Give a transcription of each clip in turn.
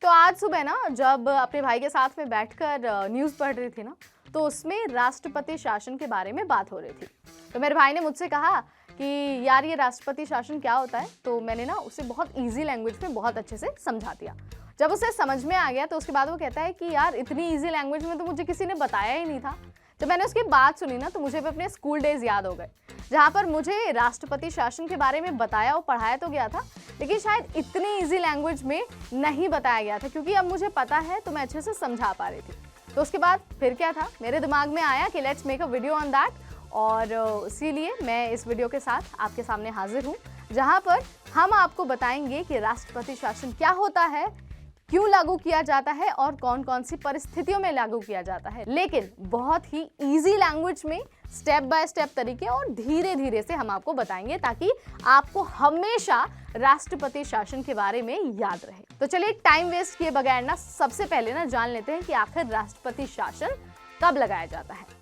तो आज सुबह ना जब अपने भाई के साथ में बैठकर न्यूज़ पढ़ रही थी ना, तो उसमें राष्ट्रपति शासन के बारे में बात हो रही थी। तो मेरे भाई ने मुझसे कहा कि यार ये राष्ट्रपति शासन क्या होता है। तो मैंने ना उसे बहुत इजी लैंग्वेज में बहुत अच्छे से समझा दिया। जब उसे समझ में आ गया तो उसके बाद वो कहता है कि यार इतनी इजी लैंग्वेज में तो मुझे किसी ने बताया ही नहीं था। जब मैंने उसकी बात सुनी ना तो मुझे भी अपने स्कूल डेज याद हो गए, जहाँ पर मुझे राष्ट्रपति शासन के बारे में बताया और पढ़ाया तो गया था, लेकिन शायद इतनी इजी लैंग्वेज में नहीं बताया गया था, क्योंकि अब मुझे पता है तो मैं अच्छे से समझा पा रही थी। तो उसके बाद फिर क्या था, मेरे दिमाग में आया कि let's make a video on that, और इसीलिए मैं इस वीडियो के साथ आपके सामने हाजिर हूँ, जहाँ पर हम आपको बताएंगे कि राष्ट्रपति शासन क्या होता है, क्यों लागू किया जाता है और कौन कौन सी परिस्थितियों में लागू किया जाता है, लेकिन बहुत ही इजी लैंग्वेज में स्टेप बाय स्टेप तरीके और धीरे धीरे से हम आपको बताएंगे, ताकि आपको हमेशा राष्ट्रपति शासन के बारे में याद रहे। तो चलिए टाइम वेस्ट किए बगैर ना सबसे पहले ना जान लेते हैं कि आखिर राष्ट्रपति शासन कब लगाया जाता है।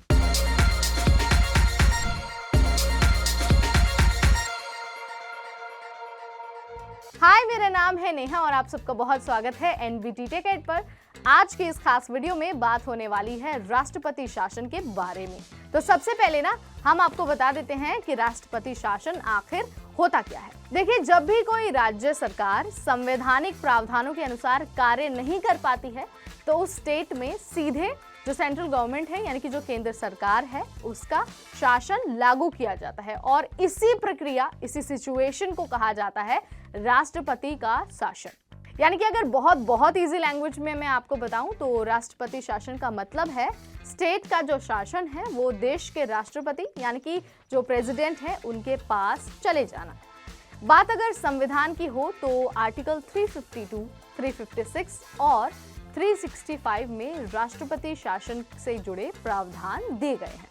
हाय, मेरा नाम है नेहा और आप सबका बहुत स्वागत है एनबीटी टेक एड पर। आज की इस खास वीडियो में बात होने वाली है राष्ट्रपति शासन के बारे में। तो सबसे पहले ना हम आपको बता देते हैं कि राष्ट्रपति शासन आखिर होता क्या है। देखिए, जब भी कोई राज्य सरकार संवैधानिक प्रावधानों के अनुसार कार्य नहीं कर पाती है तो उस स्टेट में सीधे जो सेंट्रल गवर्नमेंट है, यानी कि जो केंद्र सरकार है, उसका शासन लागू किया जाता है, और इसी प्रक्रिया, इसी सिचुएशन को कहा जाता है राष्ट्रपति का शासन। यानी कि अगर बहुत इजी लैंग्वेज में मैं आपको बताऊं तो राष्ट्रपति शासन का मतलब है स्टेट का जो शासन है वो देश के राष्ट्रपति यानी कि जो प्रेसिडेंट है उनके पास चले जाना। बात अगर संविधान की हो तो आर्टिकल 352, 356 और 365 में राष्ट्रपति शासन से जुड़े प्रावधान दिए गए हैं।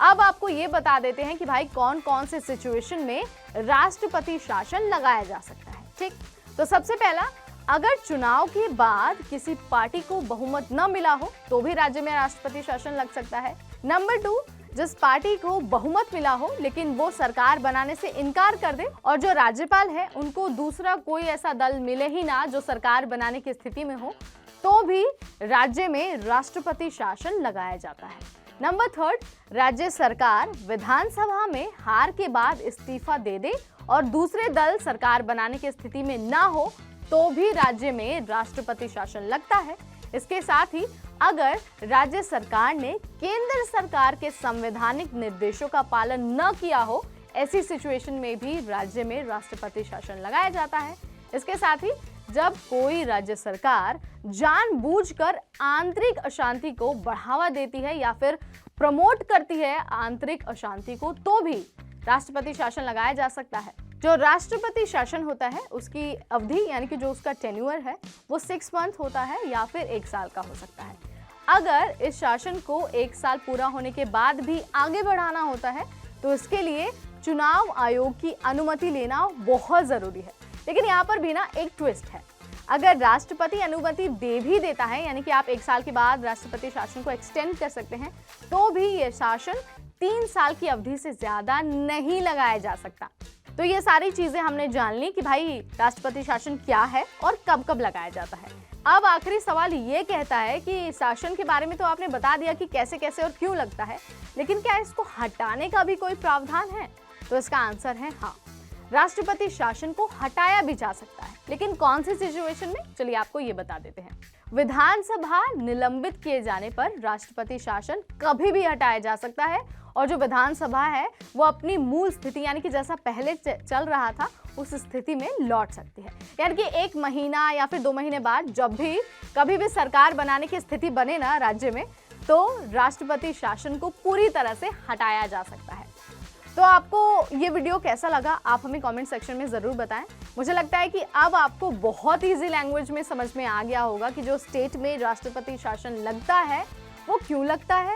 अब आपको ये बता देते हैं कि भाई कौन कौन से सिचुएशन में राष्ट्रपति शासन लगाया जा सकता है। ठीक, तो सबसे पहला, अगर चुनाव के बाद किसी पार्टी को बहुमत न मिला हो तो भी राज्य में राष्ट्रपति शासन लग सकता है। नंबर 2, जिस पार्टी को बहुमत मिला हो लेकिन वो सरकार बनाने से इनकार कर दे और जो राज्यपाल है उनको दूसरा कोई ऐसा दल मिले ही ना जो सरकार बनाने की स्थिति में हो, तो भी राज्य में राष्ट्रपति शासन लगाया जाता है। नंबर 3, राज्य सरकार विधानसभा में हार के बाद इस्तीफा दे दे और दूसरे दल सरकार बनाने की स्थिति में ना हो तो भी राज्य में राष्ट्रपति शासन लगता है। इसके साथ ही अगर राज्य सरकार ने केंद्र सरकार के संवैधानिक निर्देशों का पालन न किया हो, ऐसी सिचुएशन में भी राज्य में राष्ट्रपति शासन लगाया जाता है। इसके साथ ही जब कोई राज्य सरकार जानबूझकर आंतरिक अशांति को बढ़ावा देती है या फिर प्रमोट करती है आंतरिक अशांति को, तो भी राष्ट्रपति शासन लगाया जा सकता है। जो राष्ट्रपति शासन होता है उसकी अवधि यानी कि जो उसका टेन्यूअर है वो 6 मंथ होता है या फिर 1 साल का हो सकता है। अगर इस शासन को 1 साल पूरा होने के बाद भी आगे बढ़ाना होता है तो इसके लिए चुनाव आयोग की अनुमति लेना बहुत जरूरी है। लेकिन यहाँ पर भी ना एक ट्विस्ट है, अगर राष्ट्रपति अनुमति दे भी देता है, यानी कि आप 1 साल के बाद राष्ट्रपति शासन को एक्सटेंड कर सकते हैं, तो भी ये शासन 3 साल की अवधि से ज्यादा नहीं लगाया जा सकता। तो ये सारी चीजें हमने जान ली कि भाई राष्ट्रपति शासन क्या है और कब कब लगाया जाता है। अब आखिरी सवाल ये कहता है कि शासन के बारे में तो आपने बता दिया कि कैसे कैसे और क्यों लगता है, लेकिन क्या इसको हटाने का भी कोई प्रावधान है? तो इसका आंसर है हाँ, राष्ट्रपति शासन को हटाया भी जा सकता है। लेकिन कौन सी सिचुएशन में, चलिए आपको ये बता देते हैं। विधानसभा निलंबित किए जाने पर राष्ट्रपति शासन कभी भी हटाया जा सकता है और जो विधानसभा है वो अपनी मूल स्थिति यानी कि जैसा पहले चल रहा था उस स्थिति में लौट सकती है। यानी कि 1 महीना या फिर 2 महीने बाद जब भी कभी भी सरकार बनाने की स्थिति बने ना राज्य में, तो राष्ट्रपति शासन को पूरी तरह से हटाया जा सकता है। तो आपको ये वीडियो कैसा लगा आप हमें कमेंट सेक्शन में ज़रूर बताएं। मुझे लगता है कि अब आपको बहुत इजी लैंग्वेज में समझ में आ गया होगा कि जो स्टेट में राष्ट्रपति शासन लगता है वो क्यों लगता है,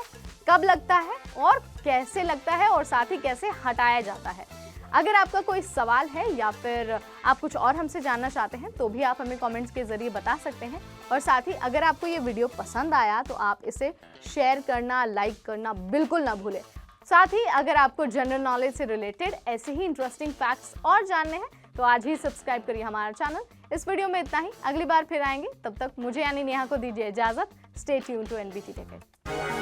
कब लगता है और कैसे लगता है, और साथ ही कैसे हटाया जाता है। अगर आपका कोई सवाल है या फिर आप कुछ और हमसे जानना चाहते हैं तो भी आप हमें कमेंट्स के जरिए बता सकते हैं। और साथ ही अगर आपको ये वीडियो पसंद आया तो आप इसे शेयर करना, लाइक करना बिल्कुल ना भूलें। साथ ही अगर आपको जनरल नॉलेज से रिलेटेड ऐसे ही इंटरेस्टिंग फैक्ट्स और जानने हैं तो आज ही सब्सक्राइब करिए हमारा चैनल। इस वीडियो में इतना ही, अगली बार फिर आएंगे, तब तक मुझे यानी नेहा को दीजिए इजाजत। Stay tune to NBT ticket.